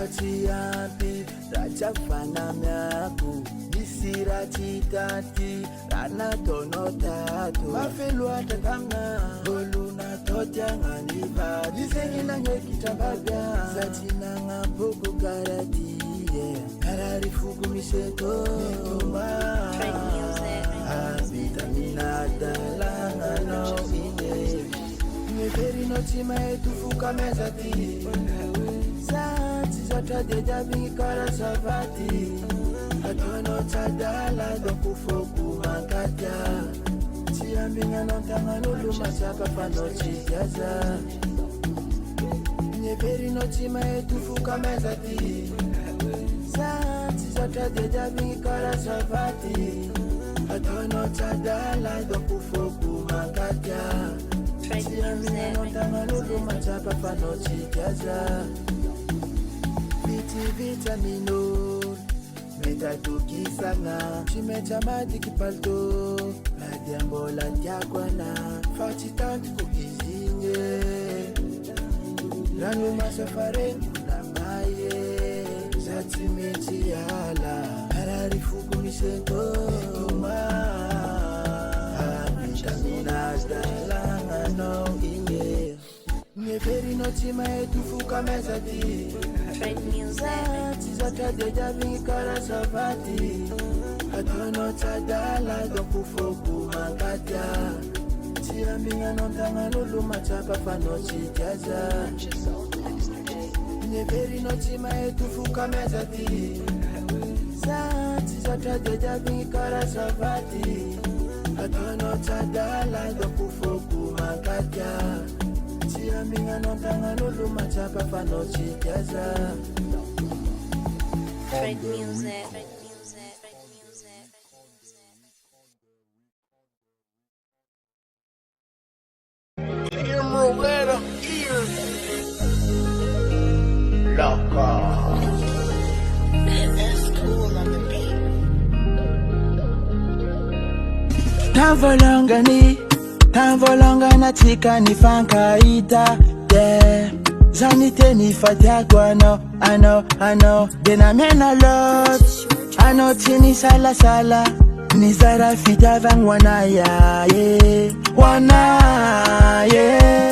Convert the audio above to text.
Rachiampi, rachafana miaku Nisirachitati, rana tonotatu Mafelu atakanga, holuna totianga nipa Nisengina ngekitababia, satina ngapuku karati Kararifuku miseko, nekuma Vitamina dalanga no ine Nyeferi no chima etufuka mezati Sati zata deja bingikara savati Atono chadala dokufoku mankatia Chiambinga no tanga nulu masaka fano chijaza Nyeferi no chima etufuka mezati Sati zata deja bingikara savati Atono chadala dokufoku mankatia Chiambinga no tanga nulu masaka fano chijaza Vitamino Metatukisanga Chimecha mati kipalto Madiambola tiakwana Fachitanti kukizinge Ranu masafare kuna maye Zatimechi yala Hararifuku miseko Nekuma Vitamina dalanga no inge Nyeferi no chima etufuka mezati Sati zata deja bingikara savati Atono chadala dokufoku mankatia Chiambinga no tanga nulu machapa fano chijaza Nyeferi no chima etufuka mezati Sati zata deja bingikara savati Atono chadala dokufoku mankatia Chiambinga no tanga nulu machapa fano chijaza Trade music. Emerald letter ear. Loco. That's cool on the beat. Tanvolonga na tika ni fankaita. Yeah. Zanite ni fatiagwa no. I know. Then I mean a lot. I know tini sala. Nizara fita vang wana ya. Yeah. Wana yeah.